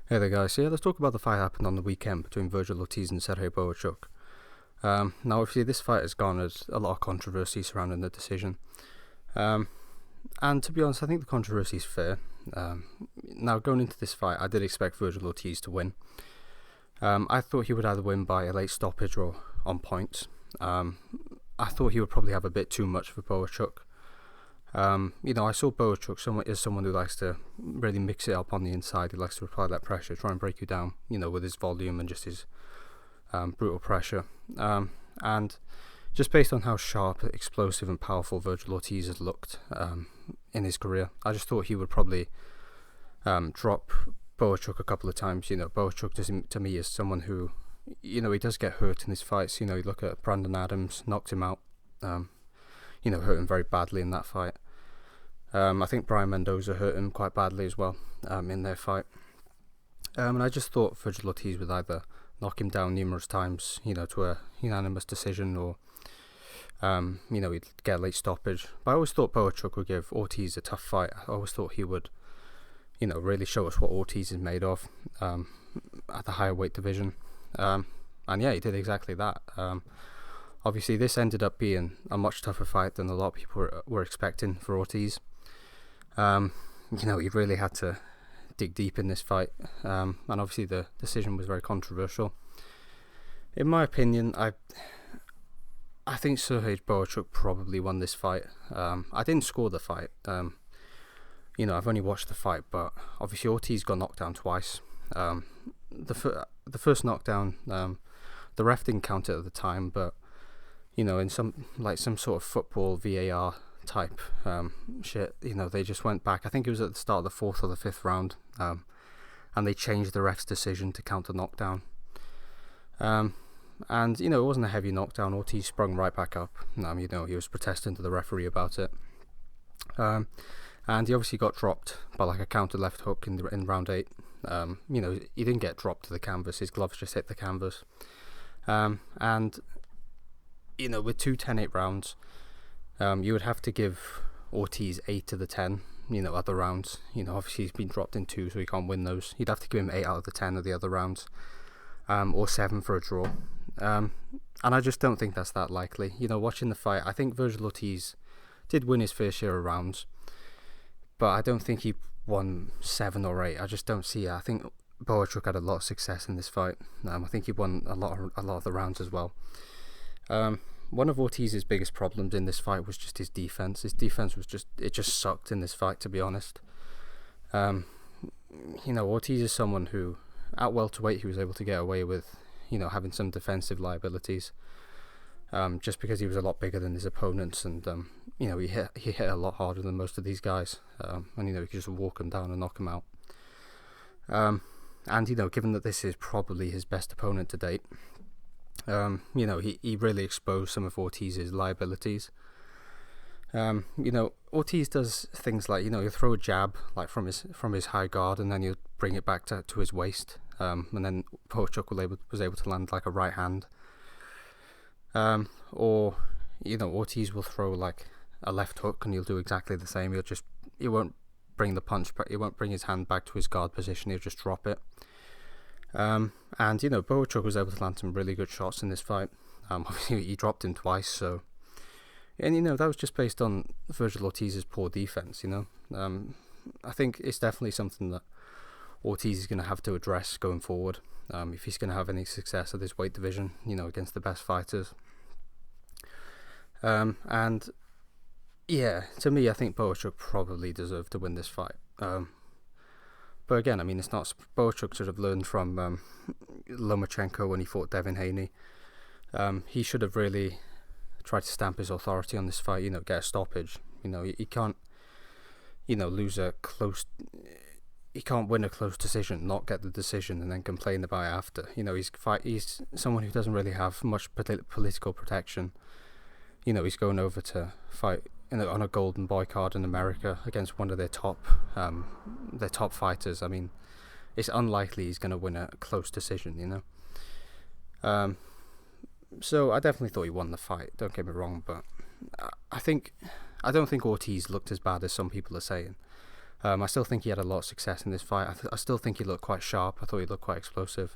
Hey there, guys. So yeah, let's talk about the fight that happened on the weekend between Vergil Ortiz and Serhii Bohachuk. Now, obviously, this fight has garnered a lot of controversy surrounding the decision. Um, and to be honest, I think the controversy is fair. Now, going into this fight, I did expect Vergil Ortiz to win. I thought he would either win by a late stoppage or on points. I thought he would probably have a bit too much for Bohachuk. I saw Bohachuk as someone who likes to really mix it up on the inside. He likes to apply that pressure, try and break you down, with his volume and just his brutal pressure. And just based on how sharp, explosive and powerful Vergil Ortiz has looked in his career, I just thought he would probably drop Bohachuk a couple of times. Bohachuk to me is someone who, he does get hurt in his fights. You look at Brandon Adams, knocked him out, hurt him very badly in that fight. I think Brian Mendoza hurt him quite badly as well in their fight. And I just thought Vergil Ortiz would either knock him down numerous times, to a unanimous decision, or, he'd get a late stoppage. But I always thought Bohachuk would give Ortiz a tough fight. I always thought he would, really show us what Ortiz is made of at the higher weight division. And yeah, he did exactly that. Obviously, this ended up being a much tougher fight than a lot of people were expecting for Ortiz. He really had to dig deep in this fight, and obviously the decision was very controversial. In my opinion, I think Serhii Bohachuk probably won this fight. I didn't score the fight. I've only watched the fight, but obviously Ortiz got knocked down twice. The first knockdown, the ref didn't count it at the time, but in some sort of football VAR type shit, they just went back. I think it was at the start of the 4th or the 5th round, and they changed the ref's decision to count the knockdown. And it wasn't a heavy knockdown. Ortiz sprung right back up. He was protesting to the referee about it. And he obviously got dropped by like a counter left hook in round 8. He didn't get dropped to the canvas. His gloves just hit the canvas. And with 2 10-8 rounds, you would have to give Ortiz 8 to the 10, other rounds. Obviously he's been dropped in 2, so he can't win those. You'd have to give him 8 out of the 10 of the other rounds, or 7 for a draw. And I just don't think that's that likely. Watching the fight, I think Vergil Ortiz did win his fair share of rounds, but I don't think he won 7 or 8. I just don't see it. I think Bohachuk had a lot of success in this fight. I think he won a lot of the rounds as well. One of Ortiz's biggest problems in this fight was just his defense. His defense was just sucked in this fight, to be honest. Ortiz is someone who, at welterweight, he was able to get away with, having some defensive liabilities, just because he was a lot bigger than his opponents, and he hit a lot harder than most of these guys, and he could just walk them down and knock them out. And given that this is probably his best opponent to date, he really exposed some of Ortiz's liabilities. Ortiz does things like, he'll throw a jab like from his high guard, and then he'll bring it back to his waist, and then Bohachuk was able to land like a right hand. Or Ortiz will throw like a left hook, and he'll do exactly the same. He won't bring the punch, but he won't bring his hand back to his guard position. He'll just drop it. And Bohachuk was able to land some really good shots in this fight. Obviously he dropped him twice, so, and that was just based on Vergil Ortiz's poor defense. I think it's definitely something that Ortiz is going to have to address going forward, if he's going to have any success at this weight division, against the best fighters. And yeah, to me, I think Bohachuk probably deserved to win this fight. But again, it's not. Bohachuk should have learned from Lomachenko when he fought Devin Haney. He should have really tried to stamp his authority on this fight. Get a stoppage. He can't. Lose a close. He can't win a close decision, not get the decision, and then complain about it after. He's someone who doesn't really have much political protection. He's going over to fight on a golden boy card in America against one of their top fighters. It's unlikely he's going to win a close decision. So I definitely thought he won the fight. Don't get me wrong, but I don't think Ortiz looked as bad as some people are saying. I still think he had a lot of success in this fight. I still think he looked quite sharp. I thought he looked quite explosive.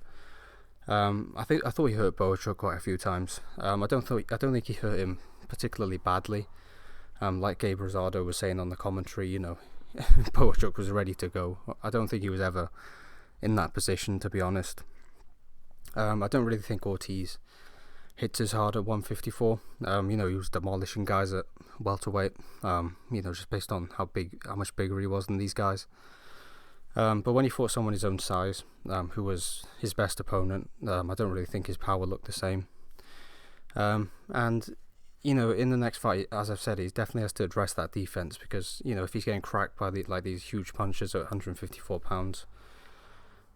I thought he hurt Bohachuk quite a few times. I don't think he hurt him particularly badly. Like Gabe Rosado was saying on the commentary, Bohachuk was ready to go. I don't think he was ever in that position, to be honest. I don't really think Ortiz hits as hard at 154. He was demolishing guys at welterweight. Just based on how much bigger he was than these guys. But when he fought someone his own size, who was his best opponent, I don't really think his power looked the same. And in the next fight, as I've said, he definitely has to address that defense, because if he's getting cracked by these huge punches at 154 pounds,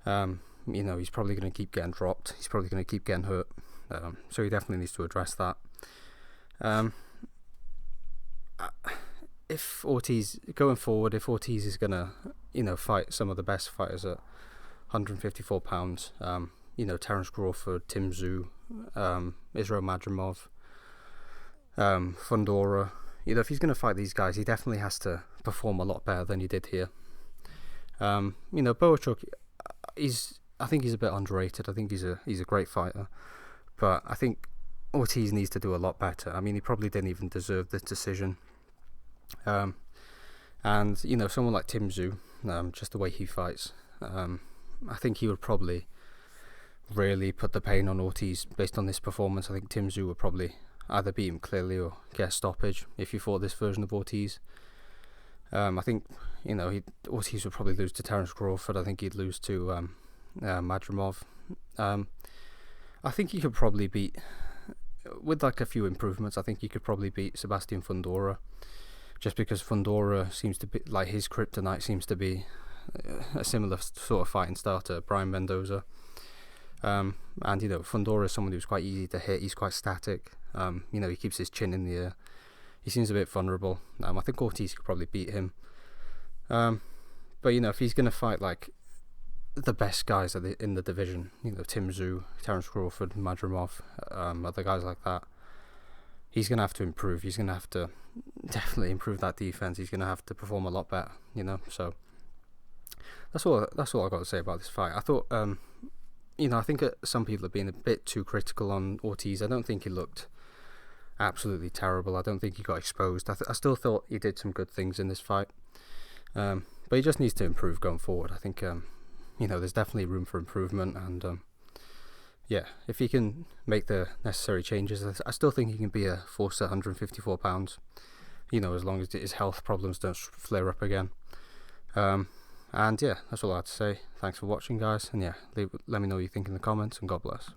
he's probably going to keep getting dropped. He's probably going to keep getting hurt. So he definitely needs to address that. If Ortiz is going to fight some of the best fighters at 154 pounds, Terence Crawford, Tim Tszyu, Israel Madrimov, Fundora, if he's going to fight these guys, he definitely has to perform a lot better than he did here. Bohachuk, I think he's a bit underrated. I think he's a great fighter, but I think Ortiz needs to do a lot better. I mean, he probably didn't even deserve this decision. And someone like Tim Tszyu, just the way he fights, I think he would probably really put the pain on Ortiz based on this performance. I think Tim Tszyu would probably either beat him clearly or get a stoppage if he fought this version of Ortiz. I think Ortiz would probably lose to Terence Crawford. I think he'd lose to Madrimov. I think he could probably beat, with like a few improvements, I think he could probably beat Sebastian Fundora, just because Fundora seems to be like, his kryptonite seems to be a similar sort of fighting style to Brian Mendoza. And Fundora is someone who's quite easy to hit. He's quite static. He keeps his chin in the air. He seems a bit vulnerable. I think Ortiz could probably beat him. But if he's going to fight like the best guys in the division, Tim Tszyu, Terence Crawford, Madrimov, other guys like that, he's going to have to improve. He's going to have to definitely improve that defense. He's going to have to perform a lot better, So that's all I got to say about this fight. I thought, I think some people have been a bit too critical on Ortiz. I don't think he looked absolutely terrible. I don't think he got exposed. I still thought he did some good things in this fight, but he just needs to improve going forward. I think there's definitely room for improvement, and if he can make the necessary changes, I still think he can be a force at 154 pounds, as long as his health problems don't flare up again. That's all I had to say. Thanks for watching, guys, and let me know what you think in the comments, and God bless.